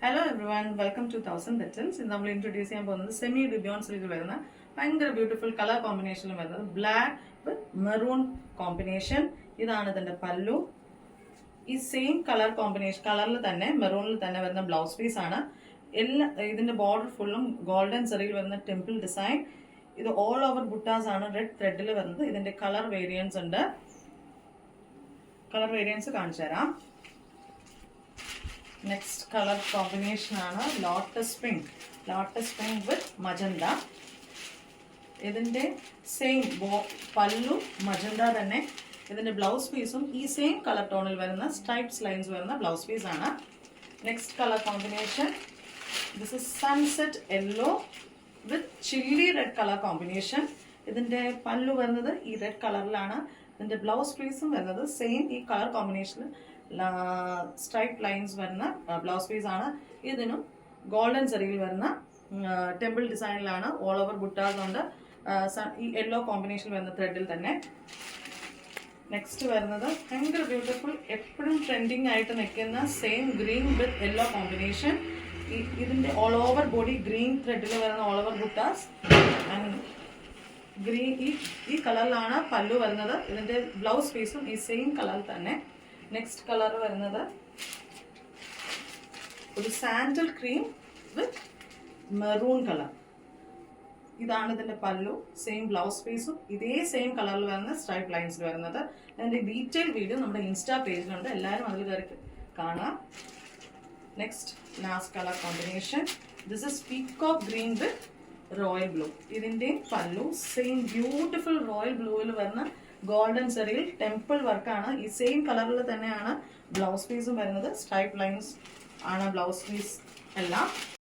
Hello everyone, welcome to Thousand Petals. ഇന്ന് നമ്മൾ introduce ചെയ്യാൻ പോകുന്നത് സെമി റിബോൺ സിൽക്കിൽ വരുന്ന ഭയങ്കര ബ്യൂട്ടിഫുൾ കളർ കോമ്പിനേഷനിൽ വരുന്നത് ബ്ലാക്ക് വിത്ത് മെറൂൺ കോമ്പിനേഷൻ. ഇതാണ് ഇതിന്റെ പല്ലു. ഈ സെയിം കളർ കോമ്പിനേഷൻ കളറിൽ തന്നെ മെറൂണിൽ തന്നെ വരുന്ന ബ്ലൗസ് പീസ് ആണ്. ഇതിന്റെ ബോർഡർ ഫുള്ളും ഗോൾഡൻ സെറിയിൽ വരുന്ന ടെമ്പിൾ ഡിസൈൻ. ഇത് ഓൾ ഓവർ ബുട്ടാസ് ആണ് റെഡ് ത്രെഡിൽ വരുന്നത്. ഇതിന്റെ കളർ വേരിയൻസ് ഉണ്ട്. കളർ വേരിയൻസ് കാണിച്ചു തരാം. നെക്സ്റ്റ് കളർ കോമ്പിനേഷൻ ആണ് ലോട്ടസ് പിങ്ക് വിത്ത് മജന്ത. ഇതിന്റെ സെയിം പല്ലു മജന്ത തന്നെ. ഇതിന്റെ ബ്ലൗസ് പീസും ഈ സെയിം കളർ ടോണിൽ വരുന്ന സ്ട്രൈപ്സ് ലൈൻസ് വരുന്ന ബ്ലൗസ് പീസ് ആണ്. Next colour combination this is sunset yellow with chilli red colour combination. ഇതിന്റെ പല്ലു വരുന്നത് ഈ റെഡ് കളറിലാണ്. ഇതിന്റെ ബ്ലൗസ് പീസും വരുന്നത് സെയിം ഈ കളർ കോമ്പിനേഷനിൽ സ്ട്രൈപ്പ് ലൈൻസ് വരുന്ന ബ്ലൗസ് പീസ് ആണ്. ഇതിനും ഗോൾഡൻ സെറിയിൽ വരുന്ന ടെമ്പിൾ ഡിസൈനിലാണ്. ഓൾ ഓവർ ബുട്ടാസ് ഉണ്ട്. ഈ യെല്ലോ കോമ്പിനേഷൻ വരുന്ന ത്രെഡിൽ തന്നെ. നെക്സ്റ്റ് വരുന്നത് ഭയങ്കര ബ്യൂട്ടിഫുൾ എപ്പോഴും ട്രെൻഡിങ് ആയിട്ട് നിൽക്കുന്ന സെയിം ഗ്രീൻ വിത്ത് യെല്ലോ കോമ്പിനേഷൻ. ഇതിന്റെ ഓൾ ഓവർ ബോഡി ഗ്രീൻ ത്രെഡിൽ വരുന്ന all over buttas and green ഈ കളറിലാണ് പല്ലു വരുന്നത്. ഇതിന്റെ ബ്ലൗസ് പീസും ഈ സെയിം കളറിൽ തന്നെ. നെക്സ്റ്റ് കളർ വരുന്നത് ഒരു സാൻഡൽ ക്രീം വിത്ത് മെറൂൺ കളർ. ഇതാണ് ഇതിന്റെ പല്ലു. സെയിം ബ്ലൗസ് പീസും ഇതേ സെയിം കളറിൽ വരുന്ന സ്ട്രൈപ്പ് ലൈൻസിൽ വരുന്നത്. അതിന്റെ ഡീറ്റെയിൽ വീഡിയോ നമ്മുടെ ഇൻസ്റ്റാ പേജിലുണ്ട്. എല്ലാവരും അതിൽ കയറി കാണാം. Next last colour combination this is peacock green with royal blue. ഇതിന്റെ പല്ലു സെയിം ബ്യൂട്ടിഫുൾ റോയൽ ബ്ലൂവിൽ വരുന്ന ഗോൾഡൻ സെറിയിൽ ടെമ്പിൾ വർക്കാണ്. ഈ സെയിം കളറിൽ തന്നെയാണ് ബ്ലൗസ് പീസും വരുന്നത്. സ്ട്രൈപ്പ് ലൈൻസ് ആണ് ബ്ലൗസ് പീസ് എല്ലാം.